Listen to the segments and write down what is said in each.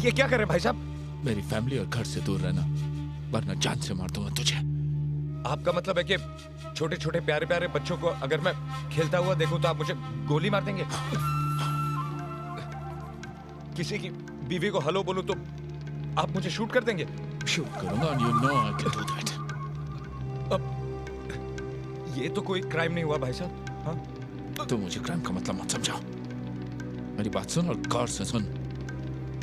ये क्या कर रहे भाई साहब? मेरी फैमिली और घर से दूर रहना, वरना जान से मार दूंगा तुझे। आपका मतलब है कि छोटे छोटे प्यारे प्यारे बच्चों को अगर मैं खेलता हुआ देखूं तो आप मुझे गोली मार देंगे? किसी की बीवी को हेलो बोलूं तो आप मुझे शूट कर देंगे? शूट करूंगा and you know I can do that. अब ये तो कोई क्राइम नहीं हुआ भाई साहब। हाँ? तू मुझे क्राइम का मतलब मत समझा। मेरी बात सुन और गौर से सुन।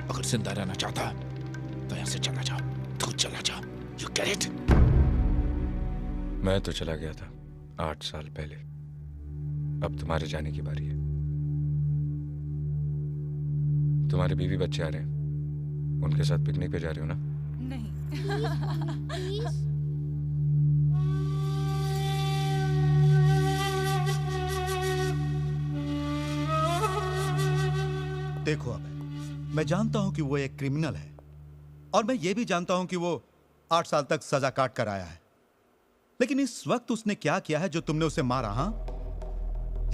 अगर जिंदा रहना चाहता है तो यहाँ से चला जा। तू चला जा। You get it? मैं तो चला गया था 8 साल पहले। अब तुम्हारे जाने की बारी है। तुम्हारे बीवी बच्चे आ रहे हैं, उनके साथ पिकनिक पे जा रहे हो ना? नहीं। देखो अबे, मैं जानता हूं कि वो एक क्रिमिनल है और मैं ये भी जानता हूं कि वो 8 साल तक सजा काट कर आया है, लेकिन इस वक्त उसने क्या किया है जो तुमने उसे मारा? हाँ,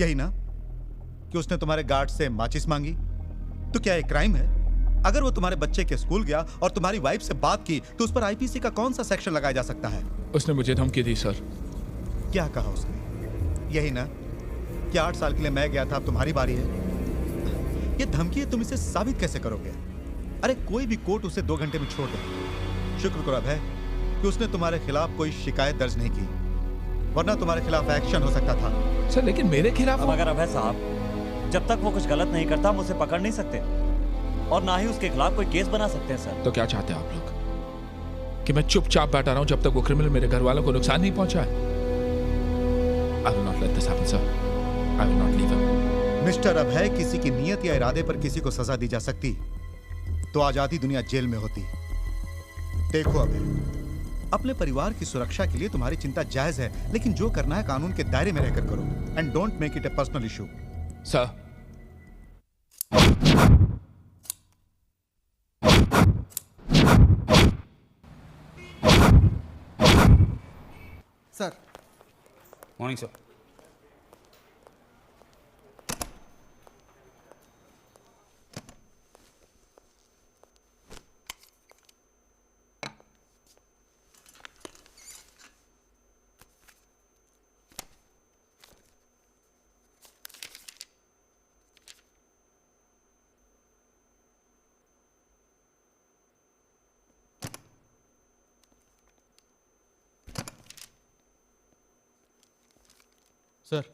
यही ना कि उसने तुम्हारे गार्ड से माचिस मांगी? तो क्या एक क्राइम है? अगर वो तुम्हारे बच्चे के स्कूल गया और तुम्हारी वाइफ से बात की तो उस पर आईपीसी का कौन सा सेक्शन लगाया जा सकता है? उसने मुझे धमकी दी सर। क्या कहा उसने? यही ना कि 8 साल के लिए मैं गया था, अब तुम्हारी बारी है। ये धमकी है, तुम इसे साबित कैसे करोगे? अरे कोई भी कोर्ट उसे 2 घंटे में छोड़ दे। शुक्र करो अभय कि उसने तुम्हारे खिलाफ कोई शिकायत दर्ज नहीं की, वरना तुम्हारे खिलाफ एक्शन हो सकता था। सर लेकिन मेरे खिलाफ मगर अभय साहब, जब तक वो कुछ गलत नहीं करता हम उसे पकड़ नहीं सकते और ना ही उसके खिलाफ कोई केस बना सकते हैं सर। तो क्या चाहते हैं आप लोग कि मैं चुपचाप बैठा रहा हूं जब तक वो क्रिमिनल मेरे घर वालों को नुकसान नहीं पहुंचाए? I will not let this happen, sir. I will not leave him. Mister Abhay, किसी की नीयत या इरादे पर किसी को सजा दी जा सकती तो आज आधी दुनिया जेल में होती। देखो अभय, अपने परिवार की सुरक्षा के लिए तुम्हारी चिंता जायज है, लेकिन जो करना है कानून के दायरे में रहकर करो and don't make it A personal issue. Sir sir. Morning sir. Sir,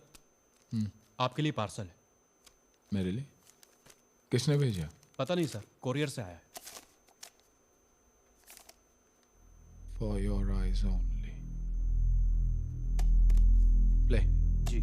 आपके लिए पार्सल है। मेरे लिए? किसने भेजा? पता नहीं सर, कोरियर से आया है। For your eyes only. Play. जी।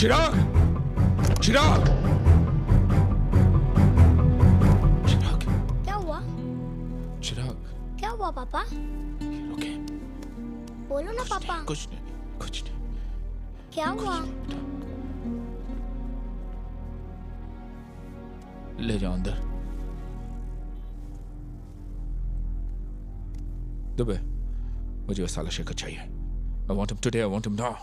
चिराग! चिराग! चिराग! क्या हुआ? चिराग! क्या हुआ पापा? ओके। बोलो ना पापा। कुछ नहीं, कुछ नहीं। क्या हुआ? ले जाओ अंदर। दुबे, मुझे वो साला शेखर चाहिए। I want him today, I want him now.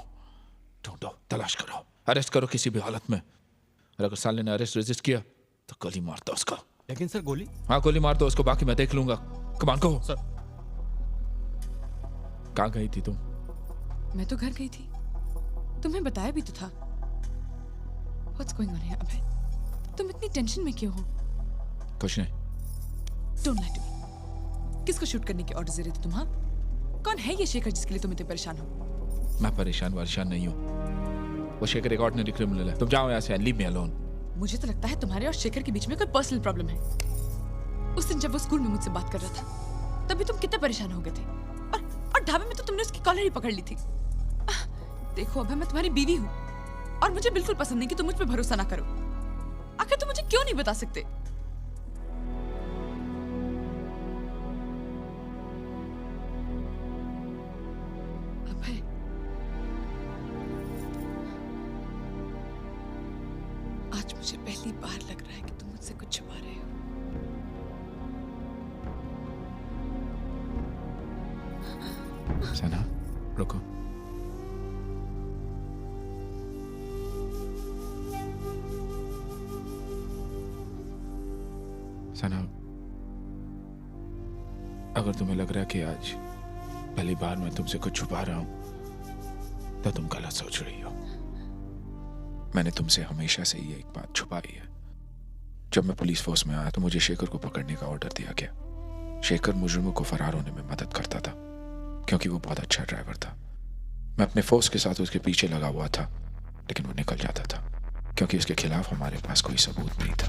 ढूंढो, तलाश करो, अरेस्ट करो किसी भी हालत में। और अगर साले ने अरेस्ट रजिस्ट किया तो गोली मार दो उसको। लेकिन सर गोली? हाँ गोली मार दो उसको, बाकी मैं देख लूंगा। कमान को सर। कहाँ गई थी तुम? मैं तो घर गई थी, तुम्हें बताया भी तो था। What's going on here अभय? तुम इतनी टेंशन में क्यों हो? कुछ नहीं। Don't lie to me. किसको शूट करने के ऑर्डर दे रहे थे तुम? हाँ, कौन है ये शेखर जिसके लिए तुम इतने परेशान हो? मैं परेशान नहीं हूँ। वो शेखर एक ऑर्डिनरी क्रिमिनल है। तुम जाओ यहाँ से, लीव मी अलोन। मुझे तो लगता है तुम्हारे और शेखर के बीच में कोई पर्सनल प्रॉब्लम है। उस दिन जब वो स्कूल में मुझसे बात कर रहा था तभी तुम कितने परेशान हो गए थे, और और ढाबे में तो तुमने उसकी कॉलर ही पकड़ ली थी। देखो अभय, मैं तुम्हारी बीवी हूँ और मुझे बिल्कुल पसंद नहीं कि तुम मुझ पे भरोसा ना करो। आखिर तुम मुझे क्यों नहीं बता सकते? अभय, आज मुझे पहली बार लग रहा है कि तुम मुझसे कुछ छुपा रहे हो। सना, रुको। सना, अगर तुम्हें लग रहा है कि आज पहली बार मैं तुमसे कुछ छुपा रहा हूं तो तुम गलत सोच रही हो। मैंने तुमसे हमेशा से ये एक बात छुपाई है। जब मैं पुलिस फोर्स में आया तो मुझे शेखर को पकड़ने का ऑर्डर दिया गया। शेखर मुजरिमों को फरार होने में मदद करता था क्योंकि वो बहुत अच्छा ड्राइवर था। मैं अपने फोर्स के साथ उसके पीछे लगा हुआ था, लेकिन वो निकल जाता था क्योंकि उसके खिलाफ हमारे पास कोई सबूत नहीं था।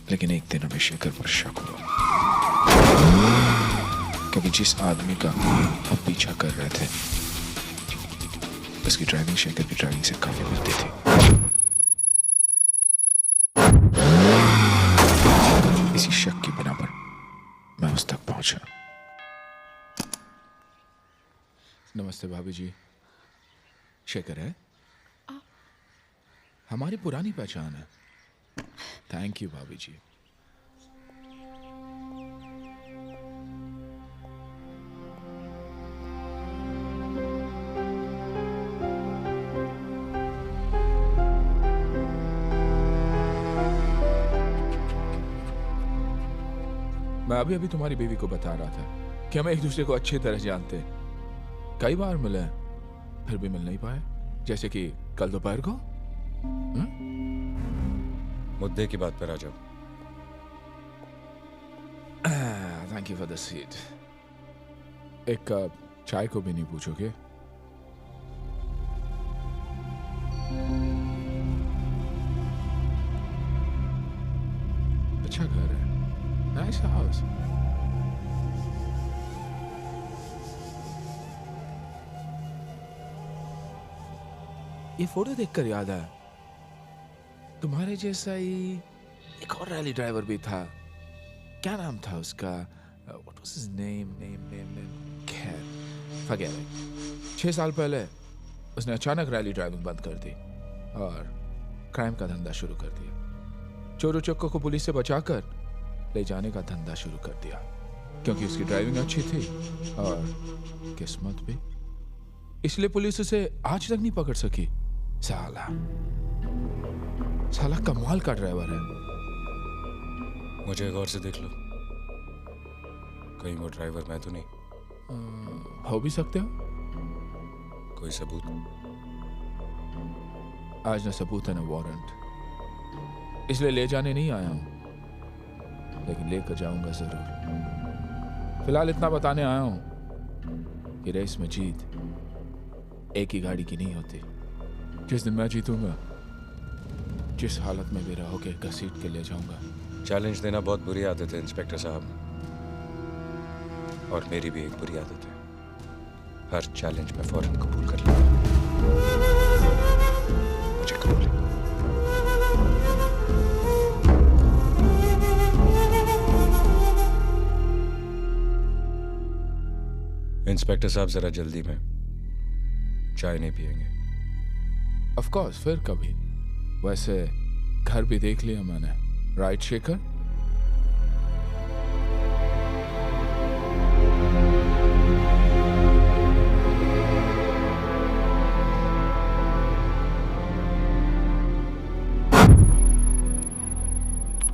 लेकिन एक दिन हमें शेखर पर शक हुआ क्योंकि जिस आदमी का हम पीछा कर रहे थे उसकी ड्राइविंग शेखर की ड्राइविंग से काफी मिलती थी। इसी शक की बिना पर मैं उस तक पहुंचा। नमस्ते भाभी जी। शेखर है? हमारी पुरानी पहचान है। थैंक यू भाभी जी। मैं अभी तुम्हारी बीवी को बता रहा था कि हम एक दूसरे को अच्छी तरह जानते हैं। कई बार मिले फिर भी मिल नहीं पाए, जैसे कि कल दोपहर को। मुद्दे की बात पर आ जाओ। Thank you for the seat. एक कप चाय को भी नहीं पूछोगे? अच्छा घर है, नाइस हाउस। ये फोटो देखकर याद आया, तुम्हारे जैसा ही एक और रैली ड्राइवर भी था। क्या नाम था उसका? What was his name? खैर, forget it। 6 साल पहले उसने अचानक रैली ड्राइविंग बंद कर दी और क्राइम का धंधा शुरू कर दिया। चोरों चक्कों को पुलिस से बचाकर ले जाने का धंधा शुरू कर दिया क्योंकि उसकी ड्राइविंग अच्छी थी और किस्मत भी। इसलिए पुलिस उसे आज तक नहीं पकड़ सकी। साला कमाल का ड्राइवर है। मुझे गौर से देख लो, कहीं वो ड्राइवर मैं तो नहीं। हो भी सकते हो। कोई सबूत? आज ना सबूत है ना वारंट, इसलिए ले जाने नहीं आया हूं, लेकिन लेकर जाऊंगा जरूर। फिलहाल इतना बताने आया हूं कि रेस में जीत एक ही गाड़ी की नहीं होती। जिस दिन मैं जीतूंगा, जिस हालत में भी रहोगे घसीट के ले जाऊंगा। चैलेंज देना बहुत बुरी आदत है इंस्पेक्टर साहब, और मेरी भी एक बुरी आदत है। हर चैलेंज में फौरन कबूल कर लूंगा। मुझे कबूल है। इंस्पेक्टर साहब जरा जल्दी में चाय नहीं पिएंगे? ऑफ कोर्स, फिर कभी। वैसे घर भी देख लिया मैंने, राइट शेखर?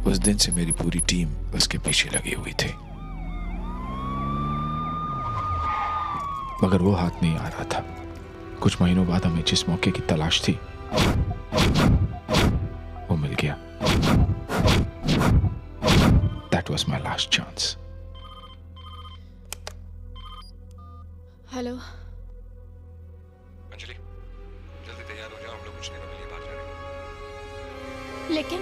उस दिन से मेरी पूरी टीम उसके पीछे लगी हुई थी, मगर वो हाथ नहीं आ रहा था। कुछ महीनों बाद हमें जिस मौके की तलाश थी वो मिल गया। That was my last chance. Hello. Anjali, जल्दी तैयार हो जाओ, हम लोग कुछ दिनों के लिए बाहर जा रहे हैं। लेकिन